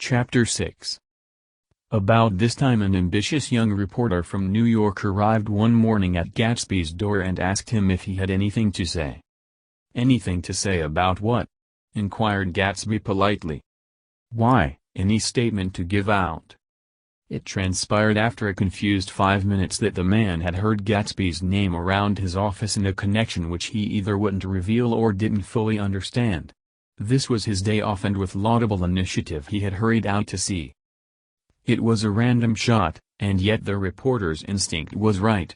Chapter 6. About this time an ambitious young reporter from New York arrived one morning at Gatsby's door and asked him if he had anything to say. "Anything to say about what?" inquired Gatsby politely. "Why, any statement to give out." It transpired after a confused 5 minutes that the man had heard Gatsby's name around his office in a connection which he either wouldn't reveal or didn't fully understand. This was his day off, and with laudable initiative he had hurried out to see. It was a random shot, and yet the reporter's instinct was right.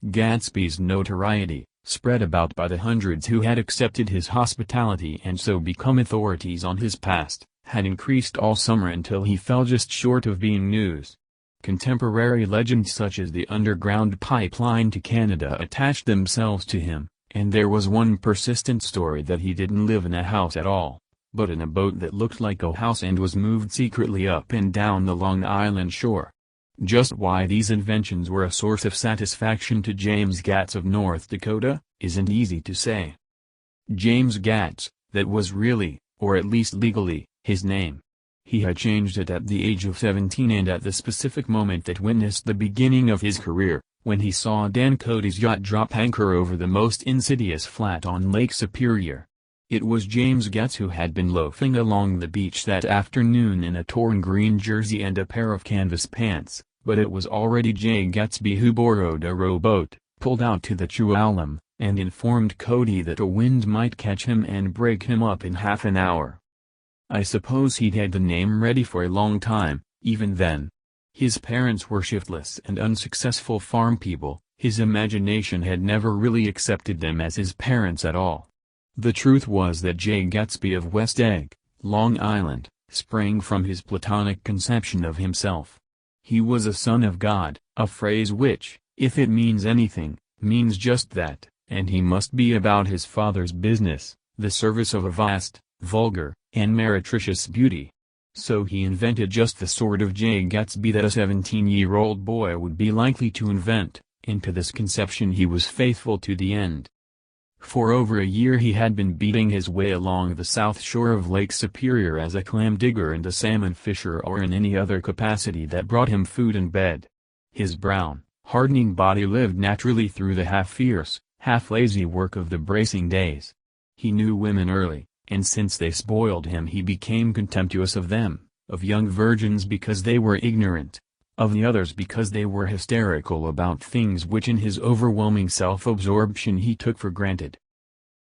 Gatsby's notoriety, spread about by the hundreds who had accepted his hospitality and so become authorities on his past, had increased all summer until he fell just short of being news. Contemporary legends such as the underground pipeline to Canada attached themselves to him, and there was one persistent story that he didn't live in a house at all, but in a boat that looked like a house and was moved secretly up and down the Long Island shore. Just why these inventions were a source of satisfaction to James Gatz of North Dakota, isn't easy to say. James Gatz, that was really, or at least legally, his name. He had changed it at the age of 17 and at the specific moment that witnessed the beginning of his career, when he saw Dan Cody's yacht drop anchor over the most insidious flat on Lake Superior. It was James Gatz who had been loafing along the beach that afternoon in a torn green jersey and a pair of canvas pants, but it was already Jay Gatsby who borrowed a rowboat, pulled out to the Tuolumne, and informed Cody that a wind might catch him and break him up in half an hour. I suppose he'd had the name ready for a long time, even then. His parents were shiftless and unsuccessful farm people, his imagination had never really accepted them as his parents at all. The truth was that Jay Gatsby of West Egg, Long Island, sprang from his platonic conception of himself. He was a son of God, a phrase which, if it means anything, means just that, and he must be about his father's business, the service of a vast, vulgar, and meretricious beauty. So he invented just the sort of Jay Gatsby that a 17-year-old boy would be likely to invent, and to this conception he was faithful to the end. For over a year he had been beating his way along the south shore of Lake Superior as a clam digger and a salmon fisher or in any other capacity that brought him food and bed. His brown, hardening body lived naturally through the half-fierce, half-lazy work of the bracing days. He knew women early, and since they spoiled him he became contemptuous of them, of young virgins because they were ignorant, of the others because they were hysterical about things which in his overwhelming self-absorption he took for granted.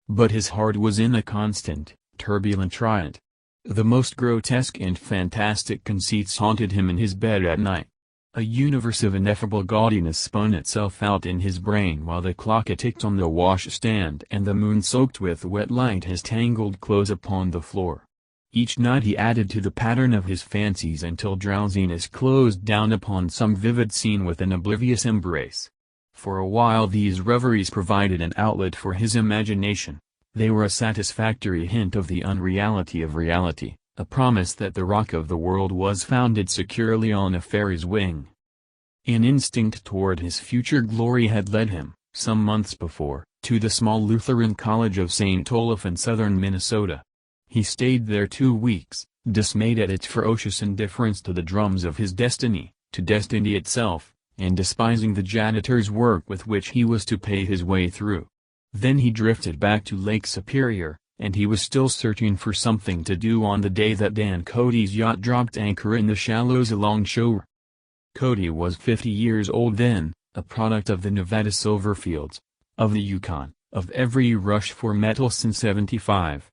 But his heart was in a constant, turbulent riot. The most grotesque and fantastic conceits haunted him in his bed at night. A universe of ineffable gaudiness spun itself out in his brain while the clock ticked on the washstand and the moon soaked with wet light his tangled clothes upon the floor. Each night he added to the pattern of his fancies until drowsiness closed down upon some vivid scene with an oblivious embrace. For a while these reveries provided an outlet for his imagination. They were a satisfactory hint of the unreality of reality, a promise that the rock of the world was founded securely on a fairy's wing. An instinct toward his future glory had led him, some months before, to the small Lutheran College of St. Olaf in southern Minnesota. He stayed there 2 weeks, dismayed at its ferocious indifference to the drums of his destiny, to destiny itself, and despising the janitor's work with which he was to pay his way through. Then he drifted back to Lake Superior, and he was still searching for something to do on the day that Dan Cody's yacht dropped anchor in the shallows along shore. Cody was 50 years old then, a product of the Nevada silver fields, of the Yukon, of every rush for metal since '75.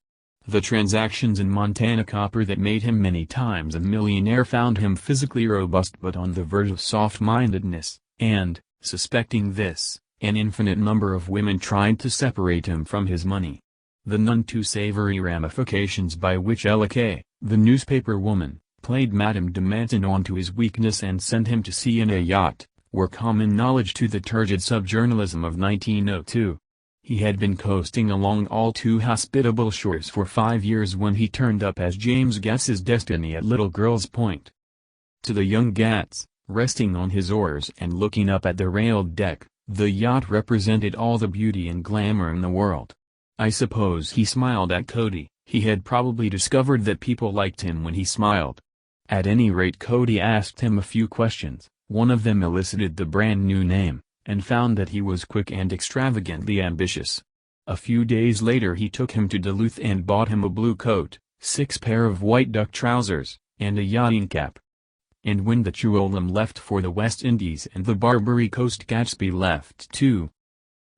The transactions in Montana copper that made him many times a millionaire found him physically robust but on the verge of soft-mindedness, and, suspecting this, an infinite number of women tried to separate him from his money. The none too savory ramifications by which Ella Kay, the newspaper woman, played Madame de Maintenon onto his weakness and sent him to sea in a yacht, were common knowledge to the turgid subjournalism of 1902. He had been coasting along all too hospitable shores for 5 years when he turned up as James Gats's destiny at Little Girl's Point. To the young Gatz, resting on his oars and looking up at the railed deck, the yacht represented all the beauty and glamour in the world. I suppose he smiled at Cody. He had probably discovered that people liked him when he smiled. At any rate, Cody asked him a few questions. One of them elicited the brand new name, and found that he was quick and extravagantly ambitious. A few days later he took him to Duluth and bought him a blue coat, 6 pair of white duck trousers, and a yachting cap. And when the Tuolumne left for the West Indies and the Barbary Coast, Gatsby left too.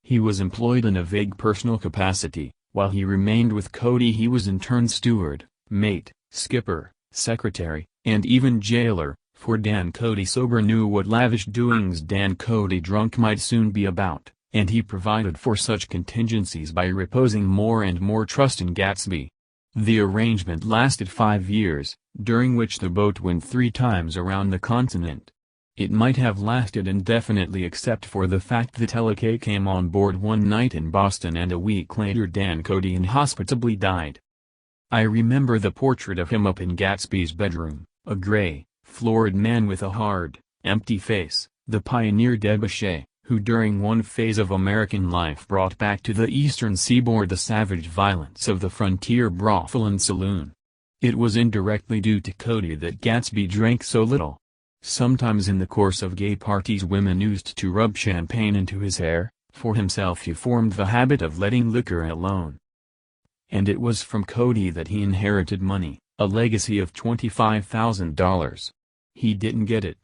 He was employed in a vague personal capacity. While he remained with Cody he was in turn steward, mate, skipper, secretary, and even jailer, for Dan Cody sober knew what lavish doings Dan Cody drunk might soon be about, and he provided for such contingencies by reposing more and more trust in Gatsby. The arrangement lasted 5 years, during which the boat went 3 times around the continent. It might have lasted indefinitely except for the fact that L.K. came on board one night in Boston and a week later Dan Cody inhospitably died. I remember the portrait of him up in Gatsby's bedroom, a gray, florid man with a hard, empty face, the pioneer debauchee, who during one phase of American life brought back to the eastern seaboard the savage violence of the frontier brothel and saloon. It was indirectly due to Cody that Gatsby drank so little. Sometimes in the course of gay parties women used to rub champagne into his hair. For himself he formed the habit of letting liquor alone. And it was from Cody that he inherited money, a legacy of $25,000. He didn't get it.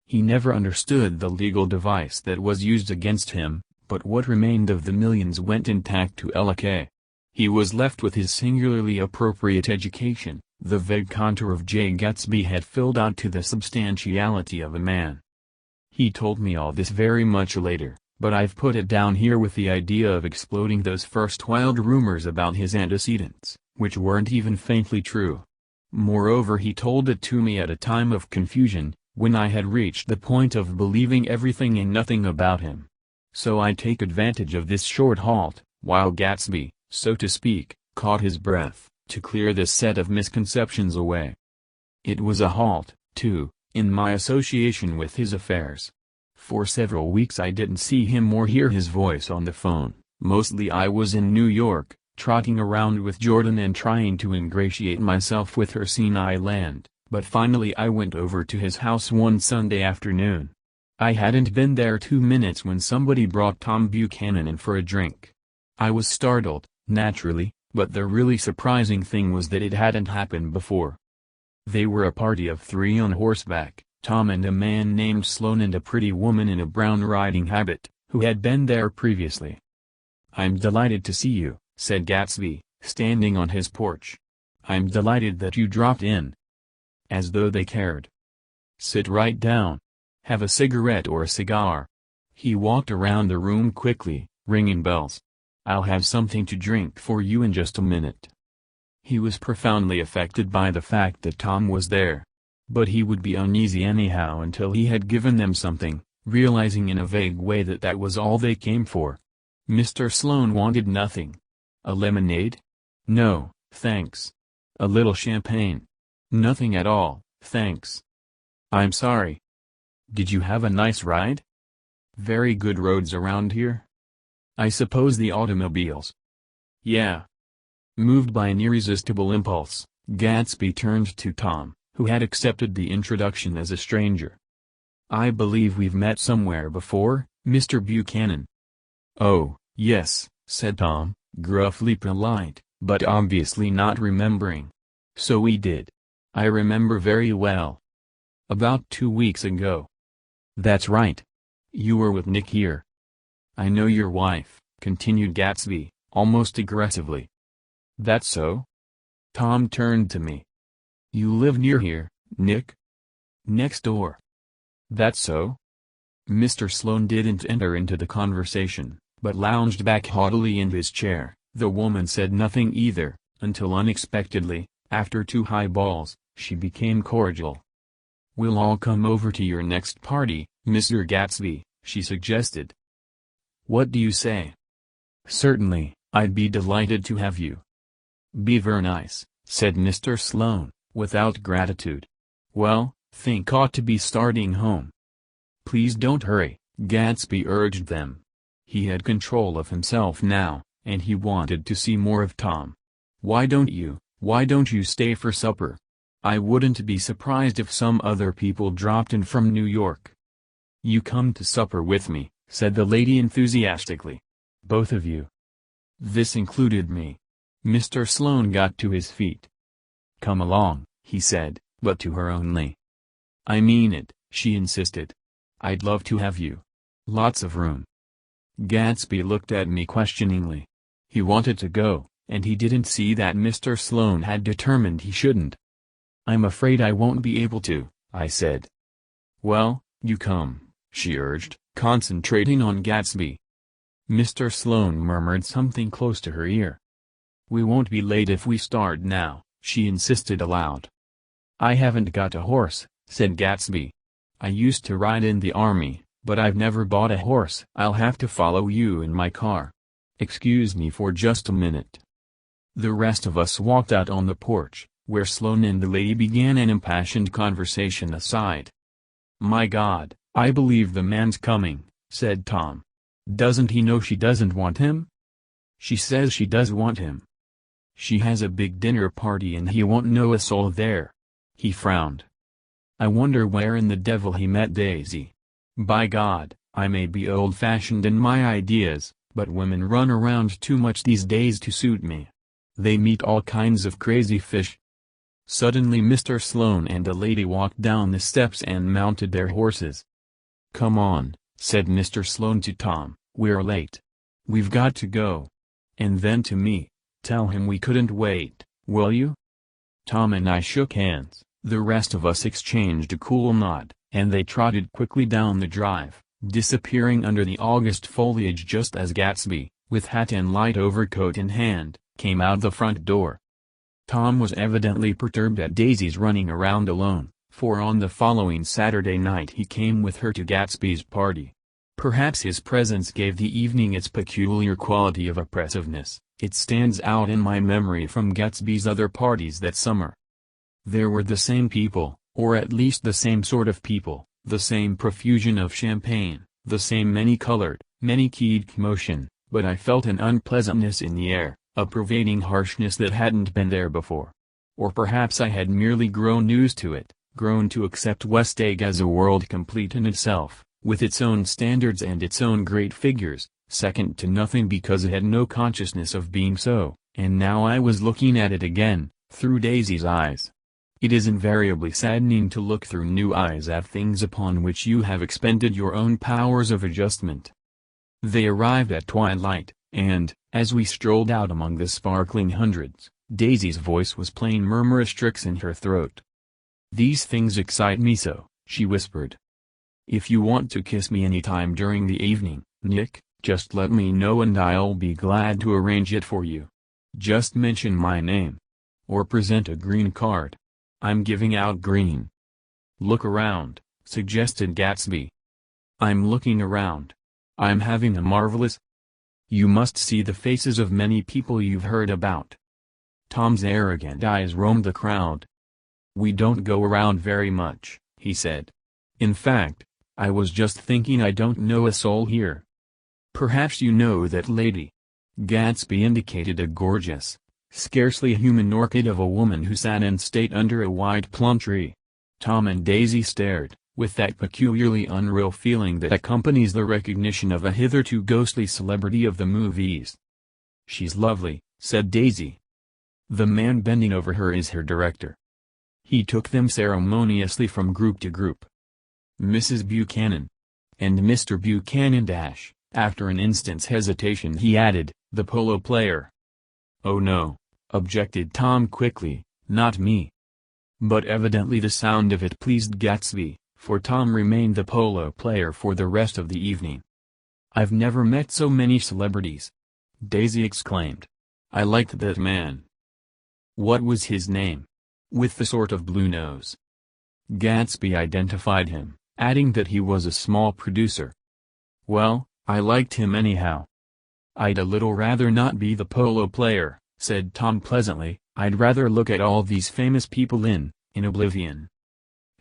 He never understood the legal device that was used against him, but what remained of the millions went intact to L.K. He was left with his singularly appropriate education. The vague contour of J. Gatsby had filled out to the substantiality of a man. He told me all this very much later, but I've put it down here with the idea of exploding those first wild rumors about his antecedents, which weren't even faintly true. Moreover, he told it to me at a time of confusion, when I had reached the point of believing everything and nothing about him. So I take advantage of this short halt, while Gatsby, so to speak, caught his breath, to clear this set of misconceptions away. It was a halt, too, in my association with his affairs. For several weeks I didn't see him or hear his voice on the phone. Mostly I was in New York, trotting around with Jordan and trying to ingratiate myself with her senile land, but finally I went over to his house one Sunday afternoon. I hadn't been there 2 minutes when somebody brought Tom Buchanan in for a drink. I was startled, naturally, but the really surprising thing was that it hadn't happened before. They were a party of 3 on horseback, Tom and a man named Sloan and a pretty woman in a brown riding habit, who had been there previously. "I'm delighted to see you," said Gatsby, standing on his porch. "I'm delighted that you dropped in." As though they cared. "Sit right down. Have a cigarette or a cigar." He walked around the room quickly, ringing bells. "I'll have something to drink for you in just a minute." He was profoundly affected by the fact that Tom was there. But he would be uneasy anyhow until he had given them something, realizing in a vague way that that was all they came for. Mr. Sloane wanted nothing. "A lemonade?" "No, thanks." "A little champagne?" "Nothing at all, thanks." "I'm sorry." "Did you have a nice ride?" "Very good roads around here." "I suppose the automobiles?" "Yeah." Moved by an irresistible impulse, Gatsby turned to Tom, who had accepted the introduction as a stranger. "I believe we've met somewhere before, Mr. Buchanan." "Oh, yes," said Tom, gruffly polite, but obviously not remembering. "So we did. I remember very well. About 2 weeks ago." "That's right. You were with Nick here." "I know your wife," continued Gatsby, almost aggressively. "That's so?" Tom turned to me. "You live near here, Nick?" "Next door." "That's so?" Mr. Sloane didn't enter into the conversation, but lounged back haughtily in his chair. The woman said nothing either, until unexpectedly, after 2 highballs, she became cordial. "We'll all come over to your next party, Mr. Gatsby," she suggested. "What do you say?" "Certainly, I'd be delighted to have you." "Be ver nice," said Mr. Sloane, without gratitude. "Well, think ought to be starting home." "Please don't hurry," Gatsby urged them. He had control of himself now, and he wanted to see more of Tom. Why don't you stay for supper?" I wouldn't be surprised if some other people dropped in from New York. You come to supper with me, said the lady enthusiastically. Both of you. This included me. Mr. Sloane got to his feet. Come along, he said, but to her only. I mean it, she insisted. I'd love to have you. Lots of room. Gatsby looked at me questioningly. He wanted to go, and he didn't see that Mr. Sloane had determined he shouldn't. I'm afraid I won't be able to, I said. Well, you come, she urged, concentrating on Gatsby. Mr. Sloane murmured something close to her ear. We won't be late if we start now, she insisted aloud. I haven't got a horse, said Gatsby. I used to ride in the army, but I've never bought a horse. I'll have to follow you in my car. Excuse me for just a minute. The rest of us walked out on the porch, where Sloane and the lady began an impassioned conversation aside. My God, I believe the man's coming, said Tom. Doesn't he know she doesn't want him? She says she does want him. She has a big dinner party and he won't know a soul there. He frowned. I wonder where in the devil he met Daisy. By God, I may be old-fashioned in my ideas, but women run around too much these days to suit me. They meet all kinds of crazy fish. Suddenly Mr. Sloane and a lady walked down the steps and mounted their horses. Come on, said Mr. Sloane to Tom, we're late. We've got to go. And then to me, tell him we couldn't wait, will you? Tom and I shook hands, the rest of us exchanged a cool nod, and they trotted quickly down the drive, disappearing under the August foliage just as Gatsby, with hat and light overcoat in hand, came out the front door. Tom was evidently perturbed at Daisy's running around alone, for on the following Saturday night he came with her to Gatsby's party. Perhaps his presence gave the evening its peculiar quality of oppressiveness. It stands out in my memory from Gatsby's other parties that summer. There were the same people, or at least the same sort of people, the same profusion of champagne, the same many-colored, many-keyed commotion, but I felt an unpleasantness in the air, a pervading harshness that hadn't been there before. Or perhaps I had merely grown used to it, grown to accept West Egg as a world complete in itself, with its own standards and its own great figures, second to nothing because it had no consciousness of being so, and now I was looking at it again, through Daisy's eyes. It is invariably saddening to look through new eyes at things upon which you have expended your own powers of adjustment. They arrived at twilight, and, as we strolled out among the sparkling hundreds, Daisy's voice was playing murmurous tricks in her throat. These things excite me so, she whispered. If you want to kiss me any time during the evening, Nick, just let me know and I'll be glad to arrange it for you. Just mention my name. Or present a green card. I'm giving out green. Look around, suggested Gatsby. I'm looking around. I'm having a marvelous... You must see the faces of many people you've heard about. Tom's arrogant eyes roamed the crowd. We don't go around very much, he said. In fact, I was just thinking I don't know a soul here. Perhaps you know that lady. Gatsby indicated a gorgeous, scarcely human orchid of a woman who sat in state under a wide plum tree. Tom and Daisy stared, with that peculiarly unreal feeling that accompanies the recognition of a hitherto ghostly celebrity of the movies. She's lovely, said Daisy. The man bending over her is her director. He took them ceremoniously from group to group. Mrs. Buchanan. And Mr. Buchanan dash. After an instant's hesitation he added, the polo player. Oh no, objected Tom quickly, not me. But evidently the sound of it pleased Gatsby, for Tom remained the polo player for the rest of the evening. I've never met so many celebrities, Daisy exclaimed. I liked that man. What was his name? With the sort of blue nose. Gatsby identified him, adding that he was a small producer. Well, I liked him anyhow. I'd a little rather not be the polo player, said Tom pleasantly, I'd rather look at all these famous people in oblivion.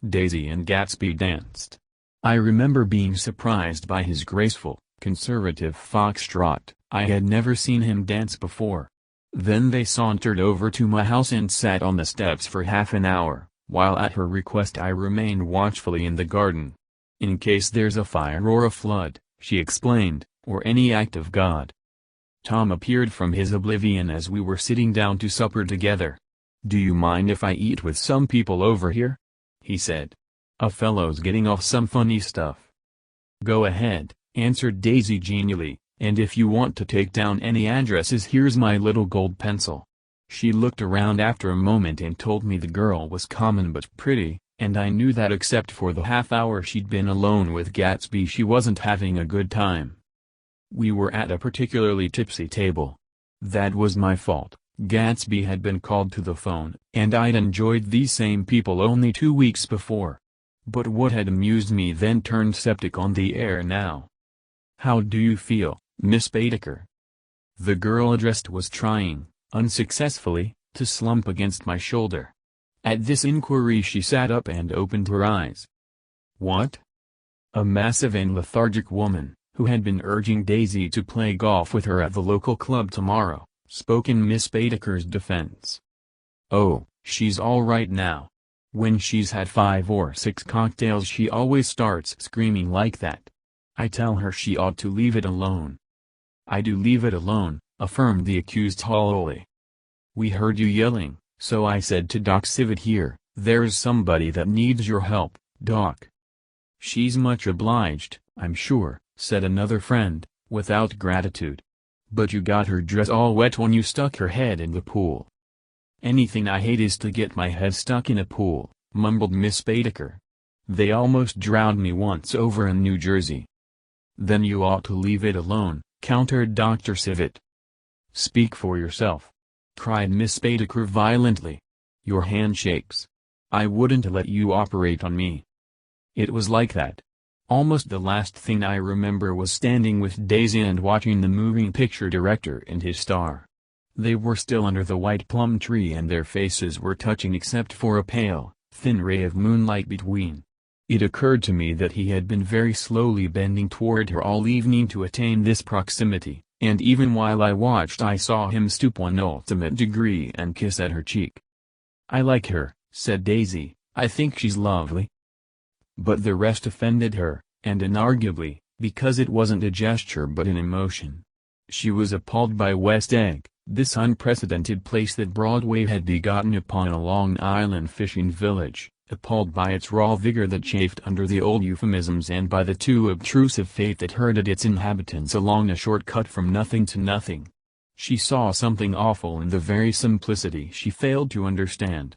Daisy and Gatsby danced. I remember being surprised by his graceful, conservative foxtrot. I had never seen him dance before. Then they sauntered over to my house and sat on the steps for half an hour, While at her request I remained watchfully in the garden. In case there's a fire or a flood, she explained, or any act of God. Tom appeared from his oblivion as we were sitting down to supper together. "Do you mind if I eat with some people over here?" he said. "A fellow's getting off some funny stuff." "Go ahead," answered Daisy genially, "and if you want to take down any addresses, here's my little gold pencil." She looked around after a moment and told me the girl was common but pretty, and I knew that except for the half hour she'd been alone with Gatsby she wasn't having a good time. We were at a particularly tipsy table. That was my fault. Gatsby had been called to the phone, and I'd enjoyed these same people only 2 weeks before. But what had amused me then turned septic on the air now. "How do you feel, Miss Baedeker?" The girl addressed was trying, unsuccessfully, to slump against my shoulder. At this inquiry she sat up and opened her eyes. "What?" A massive and lethargic woman, who had been urging Daisy to play golf with her at the local club tomorrow, spoke in Miss Baedeker's defense. "Oh, she's all right now. When she's had 5 or 6 cocktails she always starts screaming like that. I tell her she ought to leave it alone." "I do leave it alone," affirmed the accused hollowly. "We heard you yelling, so I said to Doc Civet here, there's somebody that needs your help, Doc." "She's much obliged, I'm sure," said another friend, without gratitude. "But you got her dress all wet when you stuck her head in the pool." "Anything I hate is to get my head stuck in a pool," mumbled Miss Baedeker. "They almost drowned me once over in New Jersey." "Then you ought to leave it alone," countered Dr. Civet. "Speak for yourself," cried Miss Baedeker violently. "Your hand shakes. I wouldn't let you operate on me." It was like that. Almost the last thing I remember was standing with Daisy and watching the moving picture director and his star. They were still under the white plum tree and their faces were touching except for a pale, thin ray of moonlight between. It occurred to me that he had been very slowly bending toward her all evening to attain this proximity, and even while I watched I saw him stoop one ultimate degree and kiss at her cheek. "I like her," said Daisy, "I think she's lovely." But the rest offended her, and inarguably, because it wasn't a gesture but an emotion. She was appalled by West Egg, this unprecedented place that Broadway had begotten upon a Long Island fishing village, appalled by its raw vigor that chafed under the old euphemisms and by the too obtrusive fate that herded its inhabitants along a short cut from nothing to nothing. She saw something awful in the very simplicity she failed to understand.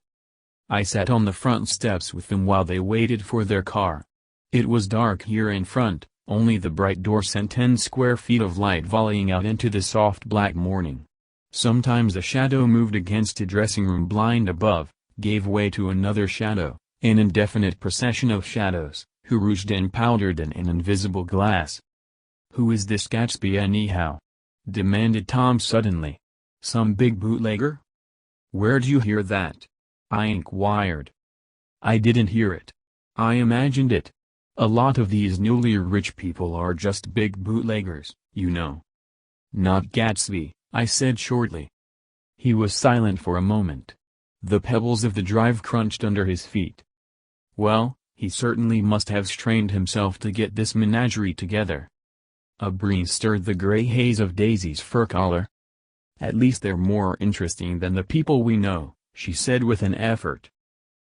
I sat on the front steps with them while they waited for their car. It was dark here in front, only the bright door sent 10 square feet of light volleying out into the soft black morning. Sometimes a shadow moved against a dressing-room blind above, gave way to another shadow, an indefinite procession of shadows, who rouged and powdered in an invisible glass. "Who is this Gatsby anyhow?" demanded Tom suddenly. "Some big bootlegger?" "Where'd you hear that?" I inquired. "I didn't hear it. I imagined it. A lot of these newly rich people are just big bootleggers, you know." "Not Gatsby," I said shortly. He was silent for a moment. The pebbles of the drive crunched under his feet. Well, he certainly must have strained himself to get this menagerie together. A breeze stirred the gray haze of Daisy's fur collar. "At least they're more interesting than the people we know," she said with an effort.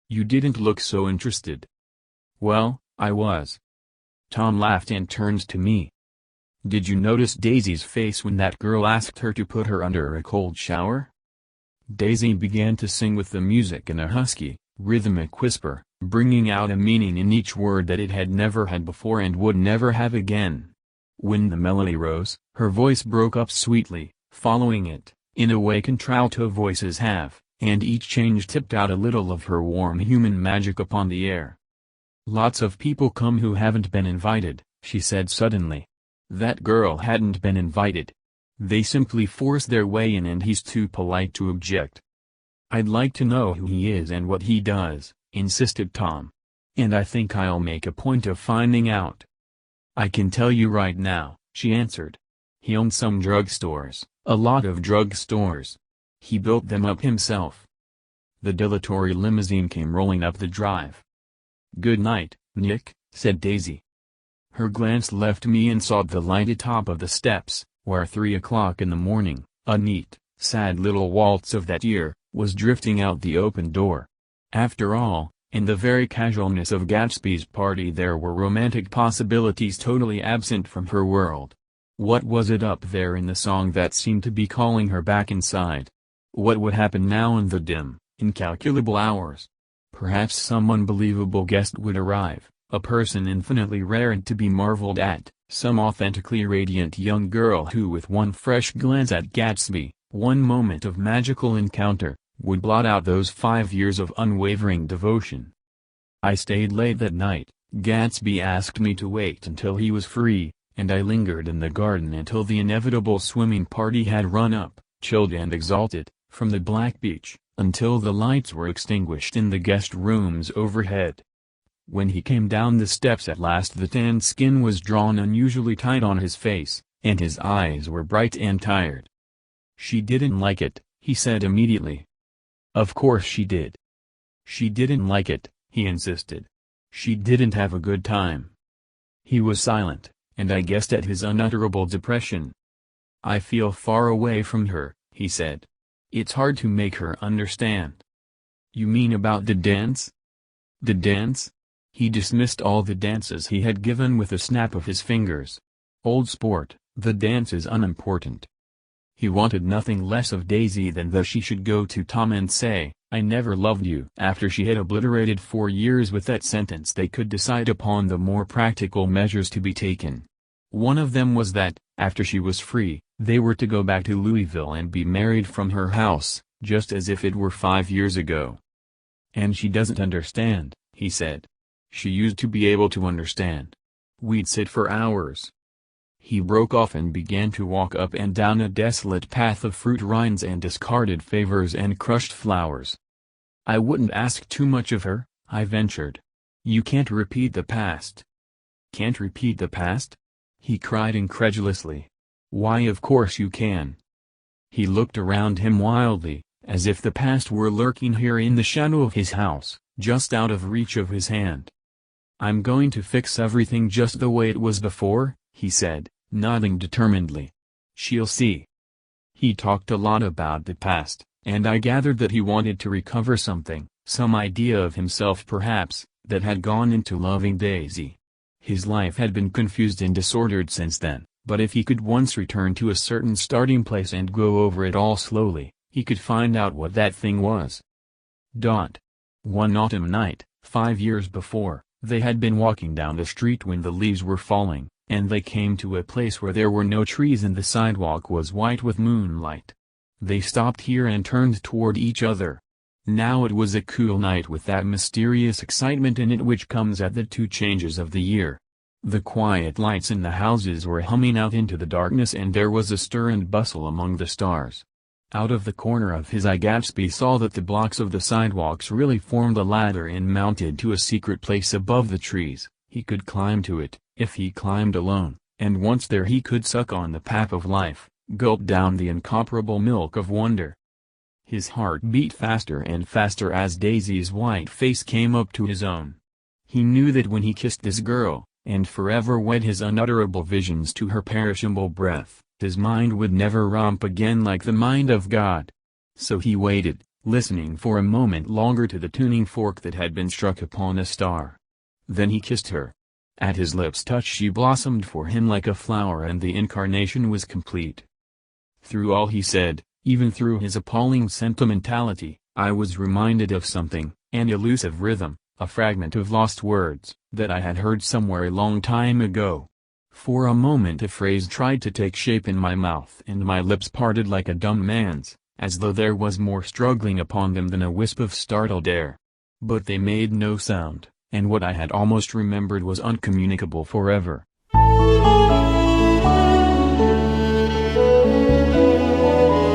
"You didn't look so interested." "Well, I was." Tom laughed and turned to me. "Did you notice Daisy's face when that girl asked her to put her under a cold shower?" Daisy began to sing with the music in a husky, rhythmic whisper, bringing out a meaning in each word that it had never had before and would never have again. When the melody rose, her voice broke up sweetly, following it, in a way contralto voices have, and each change tipped out a little of her warm human magic upon the air. "Lots of people come who haven't been invited," she said suddenly. "That girl hadn't been invited. They simply force their way in and he's too polite to object." "I'd like to know who he is and what he does," insisted Tom. "And I think I'll make a point of finding out." "I can tell you right now," she answered. "He owns some drugstores, a lot of drugstores. He built them up himself." the dilatory limousine came rolling up the drive. "Good night, Nick," said Daisy. Her glance left me and sought the lighted top of the steps, where 3 o'clock in the morning, a neat, sad little waltz of that year, was drifting out the open door. After all, in the very casualness of Gatsby's party there were romantic possibilities totally absent from her world. What was it up there in the song that seemed to be calling her back inside? What would happen now in the dim, incalculable hours? Perhaps some unbelievable guest would arrive, a person infinitely rare and to be marveled at, some authentically radiant young girl who with one fresh glance at Gatsby, one moment of magical encounter, would blot out those 5 years of unwavering devotion. I stayed late that night. Gatsby asked me to wait until he was free, and I lingered in the garden until the inevitable swimming party had run up, chilled and exalted, from the black beach, until the lights were extinguished in the guest rooms overhead. When he came down the steps at last the tanned skin was drawn unusually tight on his face, and his eyes were bright and tired. "She didn't like it," he said immediately. Of course she did. "She didn't like it," he insisted. "She didn't have a good time." He was silent, and I guessed at his unutterable depression. "I feel far away from her," he said. "It's hard to make her understand." "You mean about the dance?" "The dance?" He dismissed all the dances he had given with a snap of his fingers. "Old sport, the dance is unimportant." He wanted nothing less of Daisy than that she should go to Tom and say, "I never loved you." After she had obliterated 4 years with that sentence they could decide upon the more practical measures to be taken. One of them was that, after she was free, they were to go back to Louisville and be married from her house, just as if it were 5 years ago. "And she doesn't understand," he said. "She used to be able to understand. We'd sit for hours." He broke off and began to walk up and down a desolate path of fruit rinds and discarded favors and crushed flowers. "I wouldn't ask too much of her," I ventured. "You can't repeat the past." "Can't repeat the past?" he cried incredulously. "Why, of course you can." He looked around him wildly, as if the past were lurking here in the shadow of his house, just out of reach of his hand. "I'm going to fix everything just the way it was before," he said, nodding determinedly. "She'll see." He talked a lot about the past, and I gathered that he wanted to recover something, some idea of himself perhaps, that had gone into loving Daisy. His life had been confused and disordered since then, but if he could once return to a certain starting place and go over it all slowly, he could find out what that thing was. One autumn night, 5 years before, they had been walking down the street when the leaves were falling, and they came to a place where there were no trees and the sidewalk was white with moonlight. They stopped here and turned toward each other. Now it was a cool night with that mysterious excitement in it which comes at the 2 changes of the year. The quiet lights in the houses were humming out into the darkness and there was a stir and bustle among the stars. Out of the corner of his eye Gatsby saw that the blocks of the sidewalks really formed a ladder and mounted to a secret place above the trees. He could climb to it, if he climbed alone, and once there he could suck on the pap of life, gulp down the incomparable milk of wonder. His heart beat faster and faster as Daisy's white face came up to his own. He knew that when he kissed this girl, and forever wed his unutterable visions to her perishable breath, his mind would never romp again like the mind of God. So he waited, listening for a moment longer to the tuning fork that had been struck upon a star. Then he kissed her. At his lips' touch she blossomed for him like a flower and the incarnation was complete. Through all he said, even through his appalling sentimentality, I was reminded of something, an elusive rhythm, a fragment of lost words, that I had heard somewhere a long time ago. For a moment a phrase tried to take shape in my mouth and my lips parted like a dumb man's, as though there was more struggling upon them than a wisp of startled air. But they made no sound, and what I had almost remembered was uncommunicable forever.